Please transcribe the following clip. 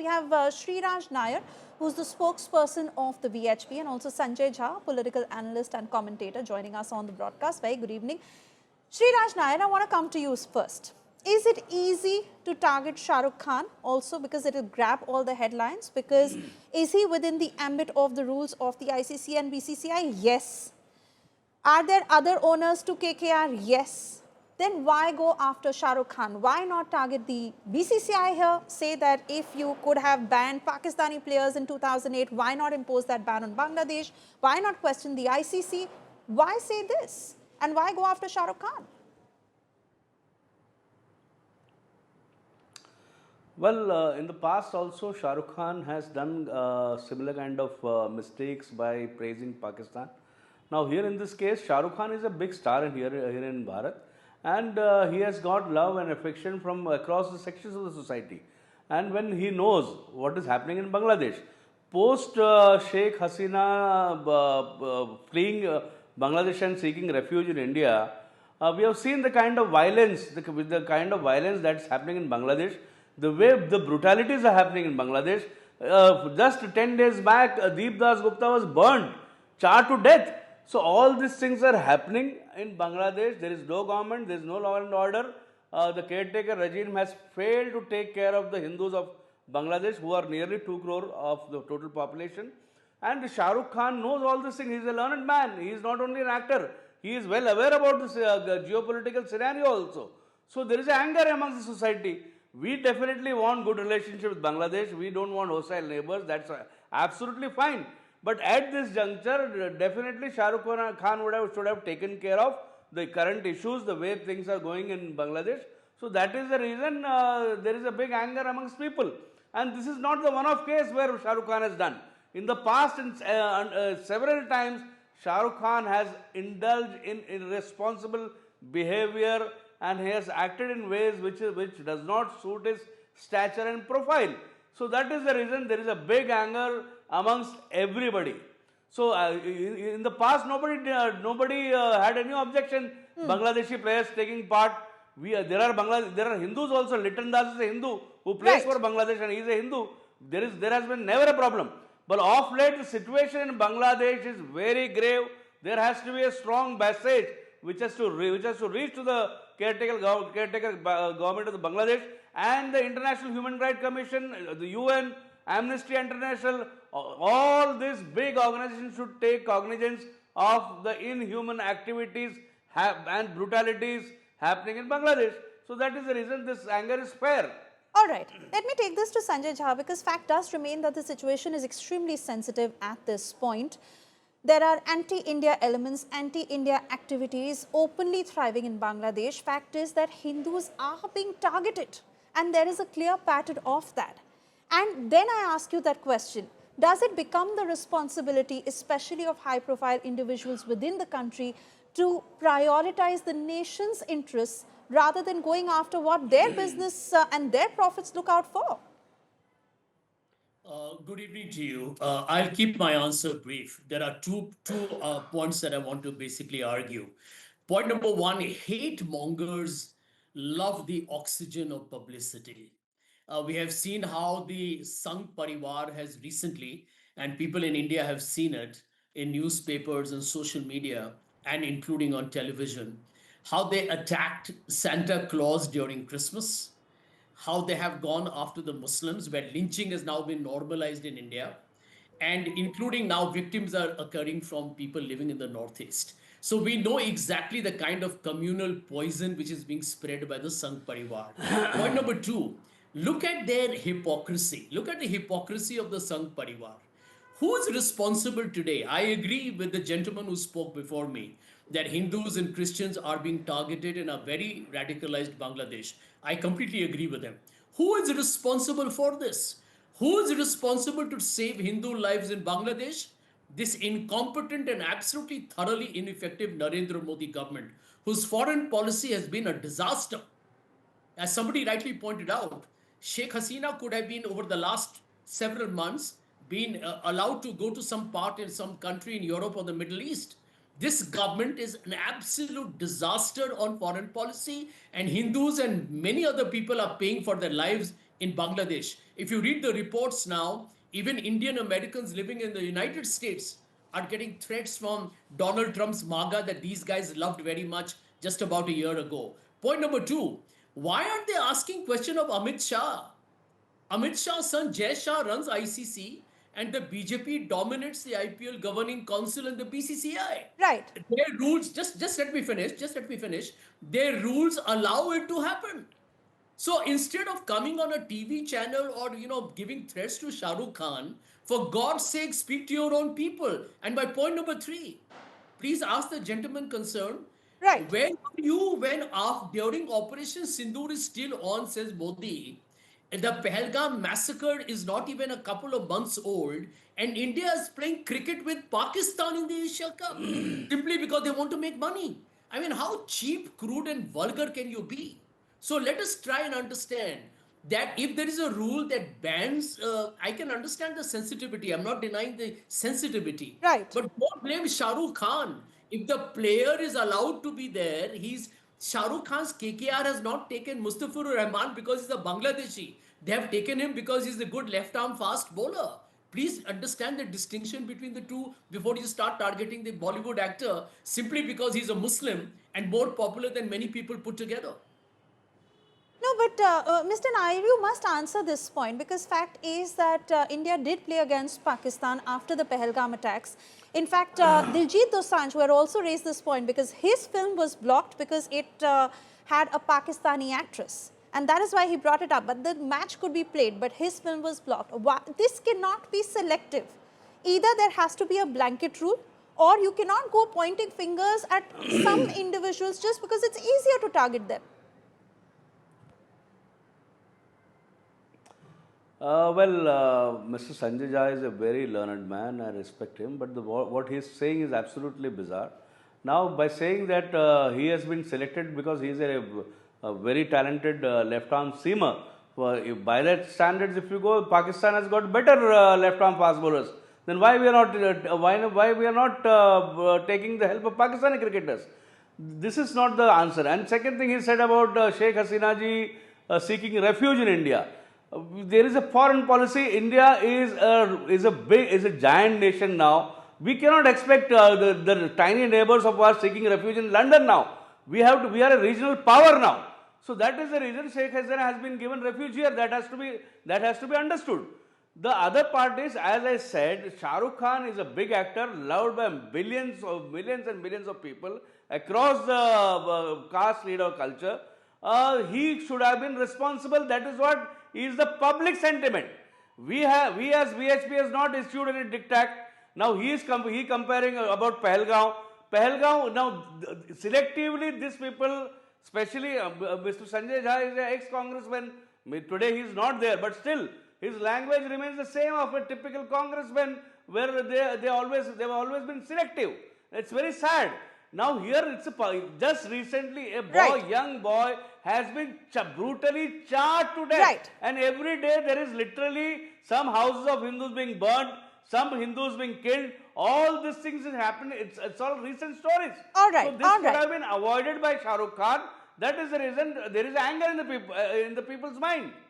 We have Sriraj Nair, who's the spokesperson of the VHP, and also Sanjay Jha, political analyst and commentator, joining us on the broadcast. Very good evening. Sriraj Nair, I want to come to you first. Is it easy to target Shah Rukh Khan also because it will grab all the headlines? Because is he within the ambit of the rules of the ICC and BCCI? Yes. Are there other owners to KKR? Yes. Then why go after Shah Rukh Khan? Why not target the BCCI here? Say that if you could have banned Pakistani players in 2008, why not impose that ban on Bangladesh? Why not question the ICC? Why say this? And why go after Shah Rukh Khan? Well, in the past also, Shah Rukh Khan has done similar kind of mistakes by praising Pakistan. Now, here in this case, Shah Rukh Khan is a big star here in Bharat, and he has got love and affection from across the sections of the society. And when he knows what is happening in Bangladesh, post Sheikh Hasina fleeing Bangladesh and seeking refuge in India, we have seen the kind of violence, the kind of violence that's happening in Bangladesh, the way the brutalities are happening in Bangladesh. Just 10 days back, Deep Das Gupta was burned, charred to death. So all these things are happening in Bangladesh. There is no government, there is no law and order. The caretaker regime has failed to take care of the Hindus of Bangladesh, who are nearly 2 crore of the total population. And Shah Rukh Khan knows all these things. He is a learned man. He is not only an actor. He is well aware about this geopolitical scenario also. So there is anger amongst the society. We definitely want good relationship with Bangladesh. We don't want hostile neighbors. That's absolutely fine. But at this juncture, definitely Shah Rukh Khan should have taken care of the current issues, the way things are going in Bangladesh. So that is the reason there is a big anger amongst people. And this is not the one-off case where Shah Rukh Khan has done. In the past, several times, Shah Rukh Khan has indulged in irresponsible behavior, and he has acted in ways which does not suit his stature and profile. So that is the reason there is a big anger amongst everybody. So in the past, nobody had any objection. Bangladeshi players taking part. There are Hindus also. Litan Das is a Hindu who plays for Bangladesh, and he is a Hindu. There has been never a problem. But of late, the situation in Bangladesh is very grave. There has to be a strong message which has to reach to the caretaker government of the Bangladesh and the International Human Rights Commission, the UN, Amnesty International. All these big organizations should take cognizance of the inhuman activities and brutalities happening in Bangladesh. So that is the reason this anger is fair. All right. Let me take this to Sanjay Jha, because fact does remain that the situation is extremely sensitive at this point. There are anti-India elements, anti-India activities openly thriving in Bangladesh. Fact is that Hindus are being targeted, and there is a clear pattern of that. And then I ask you that question. Does it become the responsibility, especially of high-profile individuals within the country, to prioritize the nation's interests rather than going after what their business and their profits look out for? Good evening to you. I'll keep my answer brief. There are two points that I want to basically argue. Point number one, hate mongers love the oxygen of publicity. We have seen how the Sangh Parivar has recently, and people in India have seen it in newspapers and social media, and including on television, how they attacked Santa Claus during Christmas, how they have gone after the Muslims, where lynching has now been normalized in India, and including now victims are occurring from people living in the Northeast. So we know exactly the kind of communal poison which is being spread by the Sangh Parivar. Point number two, look at their hypocrisy. Look at the hypocrisy of the Sangh Parivar. Who is responsible today? I agree with the gentleman who spoke before me that Hindus and Christians are being targeted in a very radicalized Bangladesh. I completely agree with him. Who is responsible for this? Who is responsible to save Hindu lives in Bangladesh? This incompetent and absolutely thoroughly ineffective Narendra Modi government, whose foreign policy has been a disaster. As somebody rightly pointed out, Sheikh Hasina could have been over the last several months been allowed to go to some part in some country in Europe or the Middle East. This government is an absolute disaster on foreign policy, and Hindus and many other people are paying for their lives in Bangladesh. If you read the reports now, even Indian Americans living in the United States are getting threats from Donald Trump's MAGA that these guys loved very much just about a year ago. Point number two, why aren't they asking question of Amit Shah? Amit Shah's son Jay Shah runs ICC and the BJP dominates the IPL governing council and the BCCI. Right. Their rules, just let me finish, their rules allow it to happen. So instead of coming on a TV channel or giving threats to Shah Rukh Khan, for God's sake, speak to your own people. And my point number three, please ask the gentleman concerned, Right. where were you when during Operation Sindoor is still on, says Modi, the Pahalgam massacre is not even a couple of months old, and India is playing cricket with Pakistan in the Asia Cup simply because they want to make money. I mean, how cheap, crude, and vulgar can you be? So let us try and understand that if there is a rule that bans, I can understand the sensitivity. I'm not denying the sensitivity. Right. But don't blame Shah Rukh Khan. If the player is allowed to be there, Shah Rukh Khan's KKR has not taken Mustafizur Rahman because he's a Bangladeshi. They have taken him because he's a good left arm fast bowler. Please understand the distinction between the two before you start targeting the Bollywood actor simply because he's a Muslim and more popular than many people put together. No, but Mr. Nair, you must answer this point, because fact is that India did play against Pakistan after the Pahalgam attacks. In fact, Diljit Dosanjh, who had also raised this point, because his film was blocked because it had a Pakistani actress. And that is why he brought it up. But the match could be played, but his film was blocked. This cannot be selective. Either there has to be a blanket rule, or you cannot go pointing fingers at some individuals just because it's easier to target them. Mr. Sanjay Jha is a very learned man. I respect him, but what he is saying is absolutely bizarre. Now, by saying that he has been selected because he is a very talented left-arm seamer, by that standards, if you go, Pakistan has got better left-arm fast bowlers. Then why we are not taking the help of Pakistani cricketers? This is not the answer. And second thing he said about Sheikh Hasina ji seeking refuge in India. There is a foreign policy. India is a giant nation now. We cannot expect the tiny neighbors of ours seeking refuge in London now. We are a regional power now. So that is the reason Sheikh Hasina has been given refuge here. That has to be understood. The other part is, as I said, Shah Rukh Khan is a big actor, loved by millions and millions of people across the caste leader culture. He should have been responsible. That is what is the public sentiment. We as VHP has not issued any diktat. Now he comparing about Pahalgam. Now selectively these people, especially Mr. Sanjay Jha is an ex-congressman. Today he is not there, but still his language remains the same of a typical congressman, where they've always been selective. It's very sad. Now here just recently a young boy has been brutally charged to death. Right. And every day there is literally some houses of Hindus being burnt, some Hindus being killed. All these things is happening. It's all recent stories. All right. So this could have been avoided by Shah Rukh Khan. That is the reason there is anger in the people's mind.